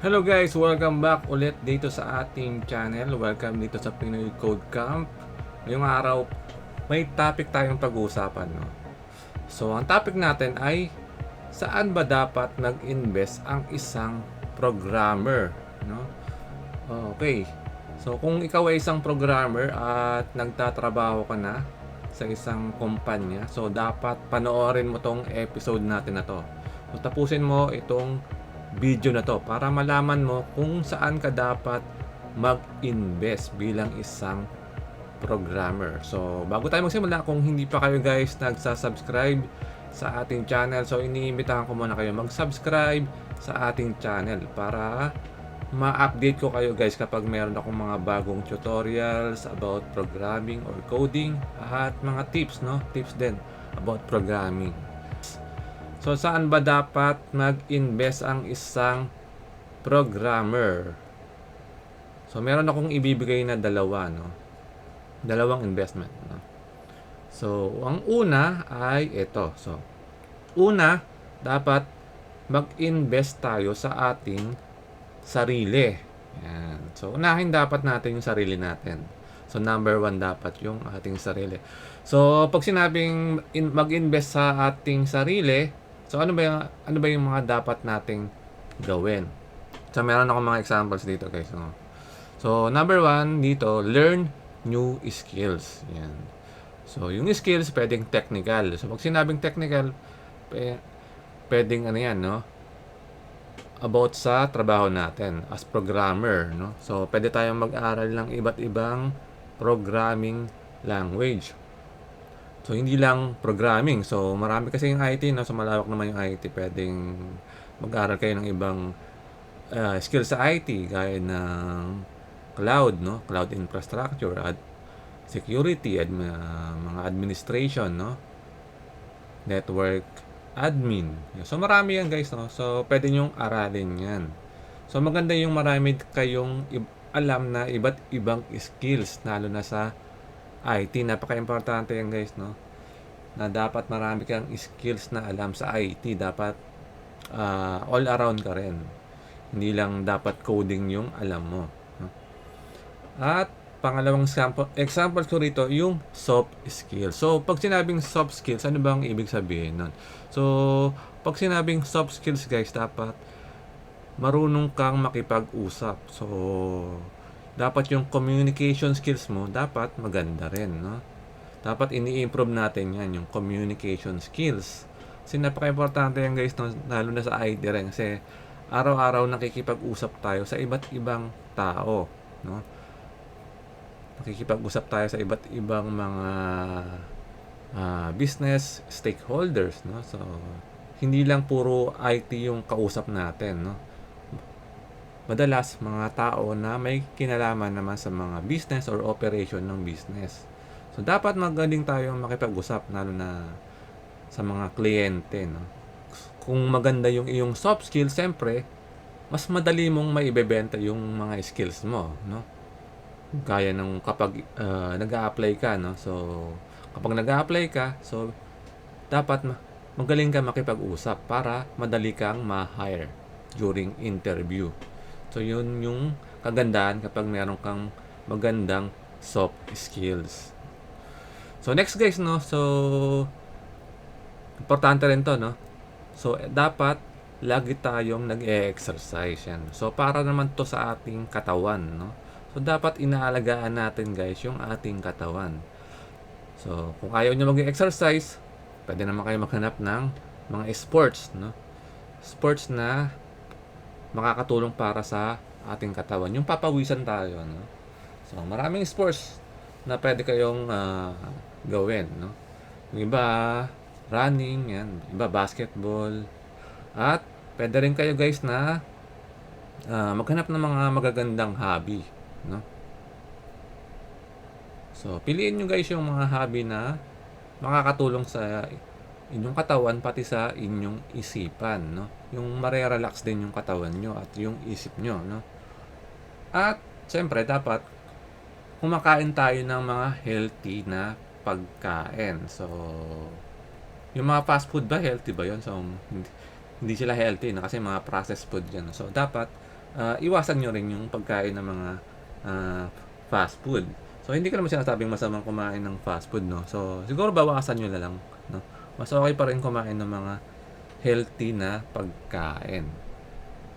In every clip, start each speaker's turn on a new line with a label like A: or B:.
A: Hello guys! Welcome back ulit dito sa ating channel. Welcome dito sa Pinoy Code Camp. Ngayong araw, may topic tayong pag-uusapan. No? So, ang topic natin ay saan ba dapat nag-invest ang isang programmer? No? Okay. So, kung ikaw ay isang programmer at nagtatrabaho ka na sa isang kumpanya, so dapat panoorin mo tong episode natin na to. So, tapusin mo itong video na to para malaman mo kung saan ka dapat mag-invest bilang isang programmer. So, bago tayo magsimula, kung hindi pa kayo guys nagsasubscribe sa ating channel, so iniimbitahan ko muna kayo mag-subscribe sa ating channel para ma-update ko kayo guys kapag meron akong mga bagong tutorials about programming or coding at mga tips, no? Tips din about programming. So, saan ba dapat mag-invest ang isang programmer? So, meron akong ibibigay na dalawa, no? Dalawang investment, no? So, ang una ay ito. So, una, dapat mag-invest tayo sa ating sarili. Yan. So, unahin dapat natin yung sarili natin. So, number one dapat yung ating sarili. So, pag sinabing mag-invest sa ating sarili, so ano ba yung mga dapat nating gawin? So, meron akong mga examples dito guys. No? So, number one dito, learn new skills. Yan. So, yung skills pwedeng technical. So, pag sinabing technical, pwedeng ano yan, no? About sa trabaho natin as programmer, no? So, pwede tayong mag-aral ng iba't ibang programming language. So, hindi lang programming. So, marami kasi yung IT, no? So, malawak naman yung IT. Pwedeng mag-aral kayo ng ibang skills sa IT, gaya ng cloud, no? Cloud infrastructure, at security, mga administration, no? Network admin. So, marami yan guys, no? So, pwede nyong aralin yan. So, maganda yung marami kayong alam na iba't ibang skills, lalo na sa IT. Napaka-importante yan guys, no? Na dapat marami kang skills na alam sa IT. Dapat all around ka rin. Hindi lang dapat coding yung alam mo. No? At pangalawang example ko rito, yung soft skills. So, pag sinabing soft skills, ano bang ibig sabihin nun? So, pag sinabing soft skills guys, dapat marunong kang makipag-usap. So, dapat yung communication skills mo, dapat maganda rin, no? Dapat ini-improve natin yan, yung communication skills. Kasi napaka-importante yan guys, no? Lalo na sa IT rin. Kasi araw-araw nakikipag-usap tayo sa iba't ibang tao, no? Nakikipag-usap tayo sa iba't ibang mga business stakeholders, no? So, hindi lang puro IT yung kausap natin, no? Madalas, mga tao na may kinalaman naman sa mga business or operation ng business. So, dapat magaling tayong makipag-usap, lalo na sa mga kliyente, no? Kung maganda yung iyong soft skills, siyempre, mas madali mong maibebenta yung mga skills mo, no? Gaya ng kapag nag-a-apply ka, no? So, kapag nag-a-apply ka, so, dapat magaling ka makipag-usap para madali kang ma-hire during interview. So, yun yung kagandahan kapag meron kang magandang soft skills. So, next guys, no? So, importante rin to, no? So, dapat lagi tayong nag-e-exercise yan. So, para naman to sa ating katawan, no? So, dapat inaalagaan natin guys yung ating katawan. So, kung ayaw nyo mag-exercise, pwede naman kayo maghanap ng mga sports, no? Sports na makakatulong para sa ating katawan. Yung papawisan tayo, no? So, maraming sports na pwede kayong gawin, no? Yung iba, running, yan. Iba, basketball. At, pwede rin kayo guys na maghanap ng mga magagandang hobby, no? So, piliin nyo guys yung mga hobby na makakatulong sa inyong katawan, pati sa inyong isipan, no? Yung mare-relax din yung katawan nyo at yung isip nyo, no? At, siyempre, dapat kumakain tayo ng mga healthy na pagkain. So, yung mga fast food ba, healthy ba yun? So, hindi sila healthy, no? Kasi mga processed food yan. So, dapat iwasan nyo rin yung pagkain ng mga fast food. So, hindi ko naman sinasabing masamang kumain ng fast food, no? So, siguro bawasan nyo na lang, no? Mas okay pa rin kumain ng mga healthy na pagkain.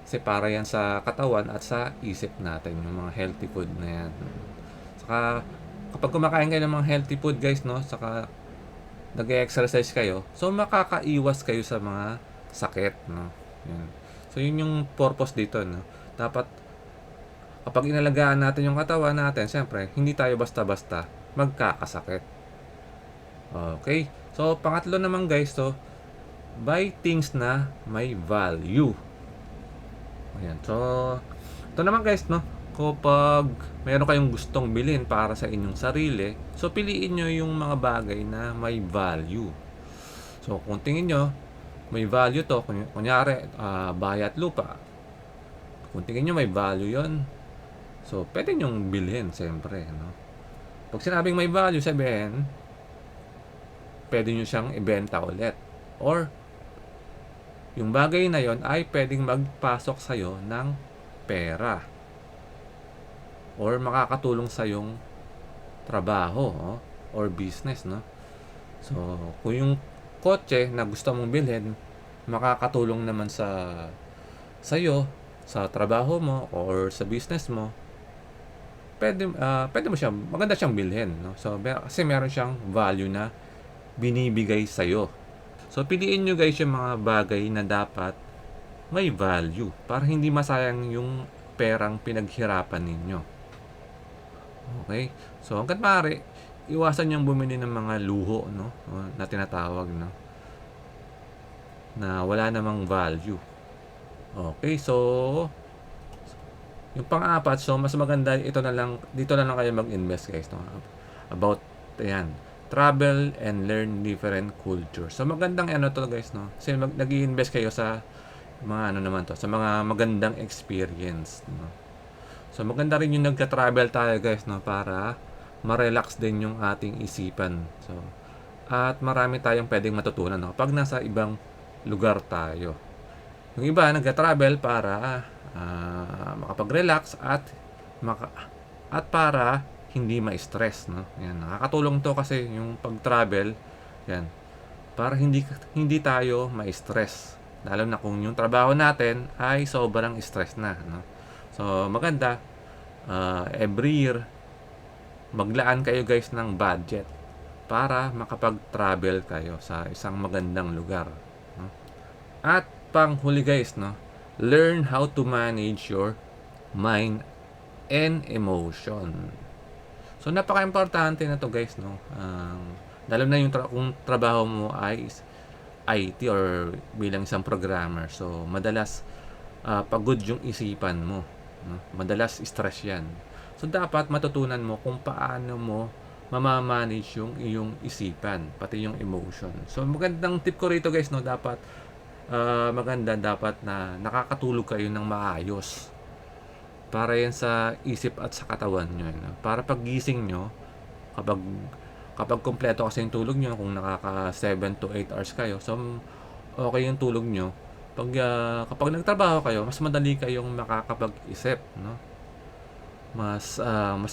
A: Kasi para yan sa katawan at sa isip natin, yung mga healthy food na yan. Saka, kapag kumakain kayo ng mga healthy food, guys, no? Saka, nag-exercise kayo, so makakaiwas kayo sa mga sakit, no? Yan. So, yun yung purpose dito, no? Dapat, kapag inalagaan natin yung katawan natin, siyempre, hindi tayo basta-basta magkakasakit. Okay? So, pangatlo naman, guys, so, buy things na may value. Ayan. So, ito naman, guys, no? Kapag meron kayong gustong bilhin para sa inyong sarili, so piliin nyo yung mga bagay na may value. So, kung tingin nyo, may value to, kunyari, bahay at lupa. Kung tingin nyo may value yon, so, pwede nyong bilhin, siyempre, no? Pag sinabing may value, sabihin, pwede nyo siyang ibenta ulit. Or, yung bagay na yon ay pwedeng magpasok sa'yo ng pera. Or makakatulong sa yung trabaho, or business, no? So, kung yung kotse na gusto mong bilhin, makakatulong naman sa'yo, sa trabaho mo, or sa business mo, pwede mo siyang, maganda siyang bilhin, no? So, kasi meron siyang value na binibigay sa'yo. So, piliin nyo, guys, yung mga bagay na dapat may value para hindi masayang yung perang pinaghirapan ninyo. Okay? So, hanggat maaari, iwasan yung bumili ng mga luho, no? Na tinatawag, no? Na wala namang value. Okay, so yung pang-apat, so mas maganda dito na lang kayo mag-invest, guys, no? About ayan, travel and learn different cultures. So magandang ano to, guys, no? Kasi nag-i-invest kayo sa mga ano naman to, sa mga magandang experience, no? So maganda rin yung nagka-travel tayo, guys, no, para ma-relax din yung ating isipan. So at marami tayong pwedeng matutunan, no, pag nasa ibang lugar tayo. Yung iba nagka-travel para makapag-relax at para hindi ma-stress, no. Yan, nakakatulong to kasi yung pag-travel, yan, para hindi tayo ma-stress. Lalo na kung yung trabaho natin ay sobrang stress na, no. So maganda, every year maglaan kayo, guys, ng budget para makapag-travel kayo sa isang magandang lugar, no? At panghuli, guys, no, learn how to manage your mind and emotion. So napaka-importante na to, guys, no. Lalo na yung kung trabaho mo ay IT or bilang isang programmer. So madalas pagod yung isipan mo, no? Madalas stress yan. So dapat matutunan mo kung paano mo mamamanage yung iyong isipan, pati yung emotion. So magandang tip ko rito, guys, no, dapat maganda dapat na nakakatulog kayo ng maayos. Para yan sa isip at sa katawan nyo, no? Para paggising nyo, kapag kompleto kasi yung tulog nyo, kung nakaka 7 to 8 hours kayo, so okay yung tulog nyo. Kapag nagtrabaho kayo, mas madali kayong makakapag-isip, no? Mas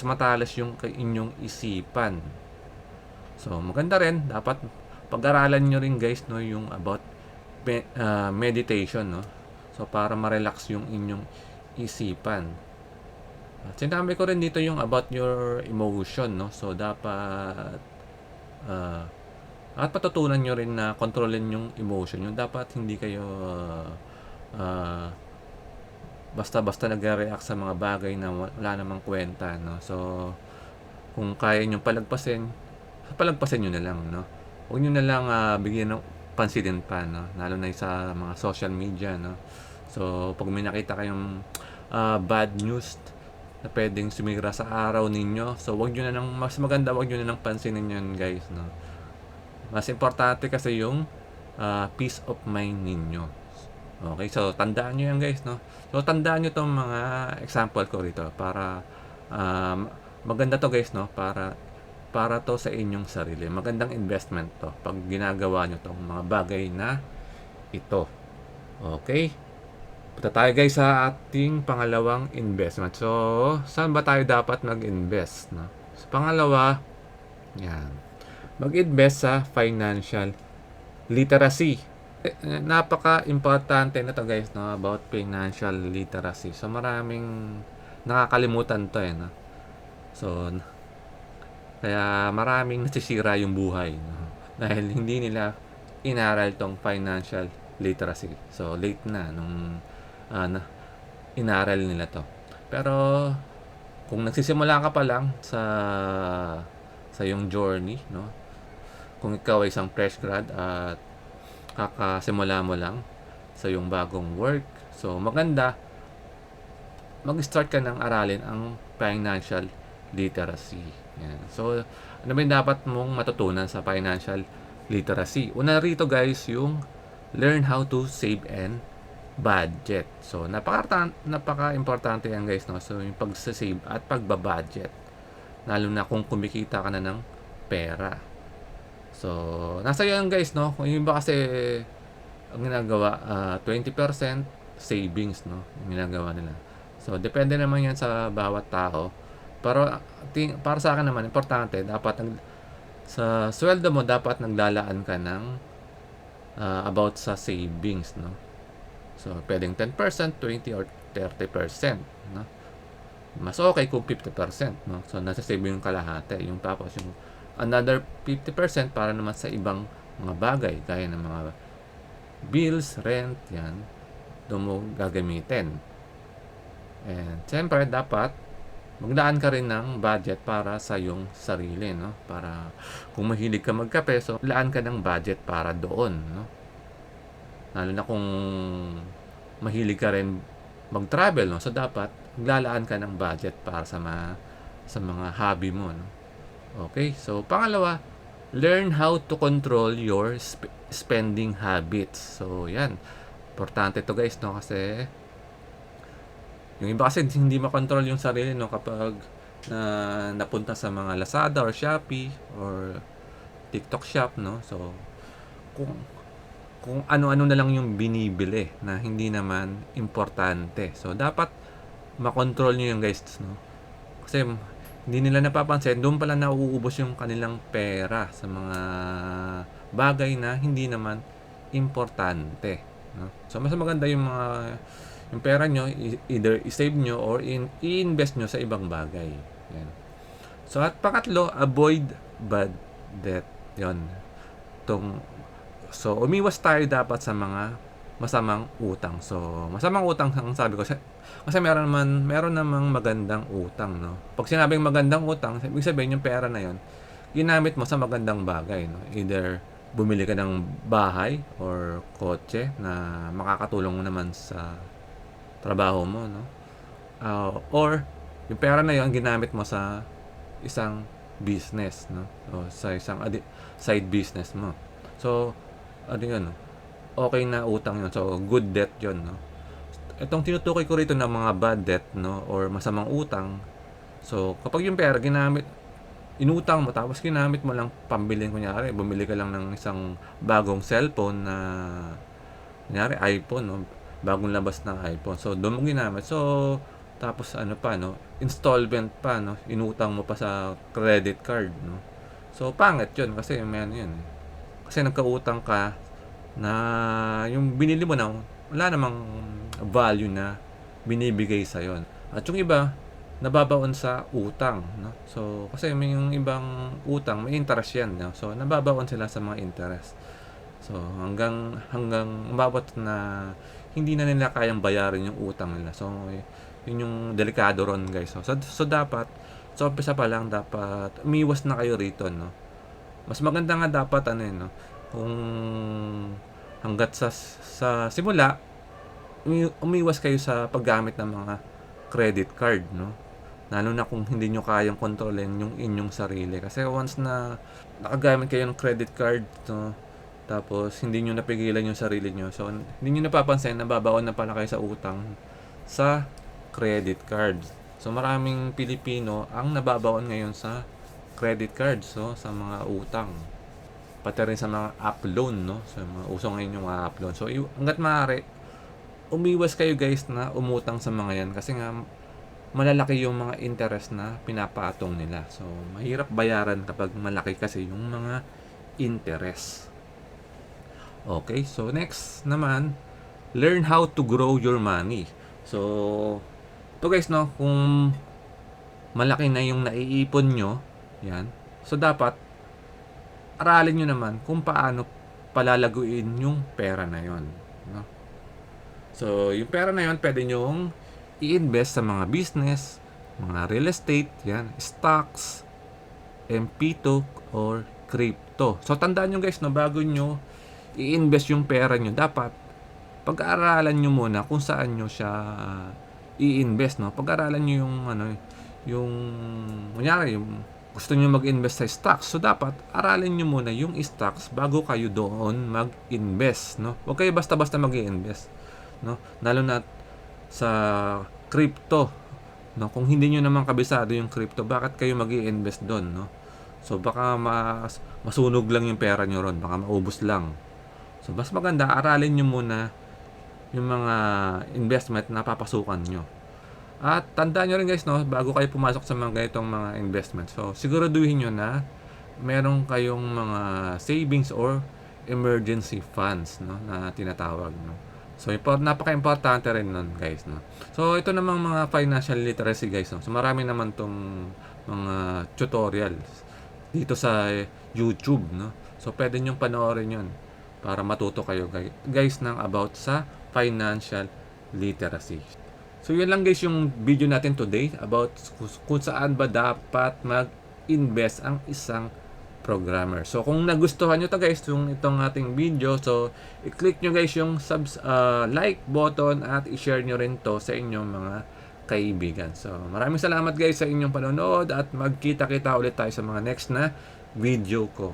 A: matalas yung inyong isipan. So maganda rin, dapat pag-aralan nyo rin, guys, no, yung about meditation, no? So para ma-relax yung inyong isipan. At sinabi ko rin dito yung about your emotion, no? So dapat at patutunan nyo rin na kontrolin yung emotion nyo. Dapat hindi kayo basta-basta nagre-react sa mga bagay na wala namang kwenta, no? So kung kaya nyo palagpasin nyo na lang, no? Huwag nyo na lang bigyan ng pansinin pa, no? Lalo na sa mga social media, no? So pag may nakita kayong bad news na pwedeng sumira sa araw ninyo, so wag nyo na nang, mas maganda wag nyo na nang pansinin yun, guys, no? Mas importante kasi yung peace of mind ninyo. Okay, so tandaan nyo yan, guys, no? So tandaan nyo tong mga example ko rito para maganda to, guys, no? Para to sa inyong sarili. Magandang investment to pag ginagawa nyo tong mga bagay na ito. Okay? Punta tayo guys sa ating pangalawang investment. So, saan ba tayo dapat mag-invest? No? So, pangalawa, yan. Mag-invest sa financial literacy. Napaka-importante na to guys, no, about financial literacy. So, maraming nakakalimutan to no? So, kaya maraming nasisira yung buhay. No? Dahil hindi nila inaral tong financial literacy. So, late na nung na inaral nila to. Pero kung nagsisimula ka pa lang sa yung journey, no? Kung ikaw ay isang fresh grad at kakasimula mo lang sa yung bagong work, so maganda mag-start ka ng aralin ang financial literacy. Yan. So, ano ba yung dapat mong matutunan sa financial literacy? Una rito guys, yung learn how to save and budget. So, napaka-importante yan guys, no? So, yung pag-save at pagba-budget. Lalo na kung kumikita ka na ng pera. So, nasa yan guys, no? Kung yung iba kasi ang ginagawa, 20% savings, no? Yung ginagawa nila. So, depende naman yan sa bawat tao. Pero, para sa akin naman, importante, dapat sa sweldo mo, dapat naglalaan ka ng about sa savings, no? So, pwedeng 10%, 20 or 30%, no? Mas okay kung 50%, no? So, nasa save yung kalahati. Yung tapos, yung another 50% para naman sa ibang mga bagay, gaya ng mga bills, rent, yan, doon mo gagamitin. And, siyempre, dapat maglaan ka rin ng budget para sa iyong sarili, no? Para, kung mahilig ka magkape, so, laan ka ng budget para doon, no? Lalo na kung mahilig ka rin mag-travel, no? So, dapat maglalaan ka ng budget para sa mga hobby mo, no? Okay? So, pangalawa, learn how to control your spending habits. So, yan. Importante to guys, no? Kasi, yung iba kasi hindi makontrol yung sarili, no? Kapag napunta sa mga Lazada or Shopee or TikTok shop, no? So, kung ano-ano na lang yung binibili na hindi naman importante. So, dapat makontrol nyo yung guys, no? Kasi, hindi nila napapansin, doon pala nauubos yung kanilang pera sa mga bagay na hindi naman importante, no? So, mas maganda yung pera nyo, either i-save nyo or i-invest nyo sa ibang bagay. Yan. So, at pangatlo, avoid bad debt. Yan. So, umiwas tayo dapat sa mga masamang utang. So, masamang utang ang sabi ko kasi meron namang magandang utang, no. Pag sinabing magandang utang, ibig sabihin yung pera na 'yon, ginamit mo sa magandang bagay, no. Either bumili ka ng bahay or kotse na makakatulong mo naman sa trabaho mo, no. Or yung pera na 'yon ginamit mo sa isang business, no. O sa isang side business mo. So, ano yun, no? Okay na utang yun. So, good debt yun, no? Itong tinutukoy ko rito ng mga bad debt, no? Or masamang utang. So, kapag yung pera inutang mo, tapos ginamit mo lang pambilin, kunyari, bumili ka lang ng isang bagong cellphone na, kunyari, iPhone, no? Bagong labas ng iPhone. So, doon mo ginamit. So, tapos ano pa, no? Installment pa, no? Inutang mo pa sa credit card, no? So, pangit yun kasi may ano yun, kasi nagkautang ka na yung binili mo na wala namang value na binibigay sa yon. At yung iba nababaon sa utang, no? So kasi may yung ibang utang may interest yan, no? So nababaon sila sa mga interest. So hanggang umabot na hindi na nila kayang bayarin yung utang nila. So yun yung delikado ron guys. So dapat umpisa pa lang dapat umiwas na kayo rito, no? Mas maganda nga dapat no, kung hanggat sa simula umiwas kayo sa paggamit ng mga credit card, no? Lalo na kung hindi nyo kayang kontrolin yung inyong sarili. Kasi once na nakagamit kayo ng credit card, no, tapos hindi nyo napigilan yung sarili nyo, so hindi nyo napapansin na babaon na pala kayo sa utang sa credit card. So maraming Pilipino ang nababaon ngayon sa credit cards, so sa mga utang, pati rin sa mga app loan, no. So mga uso ngayon yung mga app loan. So hangga't maaari umiwas kayo guys na umutang sa mga yan kasi nga malalaki yung mga interest na pinapatong nila. So, mahirap bayaran kapag malaki kasi yung mga interest. Okay, so next naman, learn how to grow your money. So, ito guys, no, kung malaki na yung naiipon nyo, yan, so dapat aralin nyo naman kung paano palalaguin yung pera na yon, no? So, yung pera na yon pwede nyong i-invest sa mga business, mga real estate, yan, stocks, MP2 or crypto. So, tandaan nyo guys, no, bago nyo i-invest yung pera nyo, dapat pag-aaralan nyo muna kung saan nyo siya i-invest, no? Pag-aaralan nyo yung yung kunyari, yung gusto nyo mag-invest sa stocks, so dapat aralin nyo muna yung stocks bago kayo doon mag-invest, no? Huwag kayo basta-basta mag-i-invest, no? Lalo na sa crypto, no? Kung hindi nyo naman kabisado yung crypto, bakit kayo mag-i-invest doon, no? So baka masunog lang yung pera nyo ron, baka maubos lang. So mas maganda aralin nyo muna yung mga investment na papasukan nyo. At tandaan nyo rin guys, no, bago kayo pumasok sa mga ganitong mga investment, so siguraduhin nyo na meron kayong mga savings or emergency funds, no, na tinatawag, no. So napaka-importante rin nun guys, no. So ito namang mga financial literacy guys, no. So marami naman tong mga tutorials dito sa YouTube, no. So pwede nyong panoorin yun para matuto kayo guys ng about sa financial literacy. So yun lang guys yung video natin today about kung saan ba dapat mag-invest ang isang programmer. So kung nagustuhan nyo to guys itong ating video, so i-click nyo guys yung like button at i-share nyo rin to sa inyong mga kaibigan. So maraming salamat guys sa inyong panonood at magkita-kita ulit tayo sa mga next na video ko.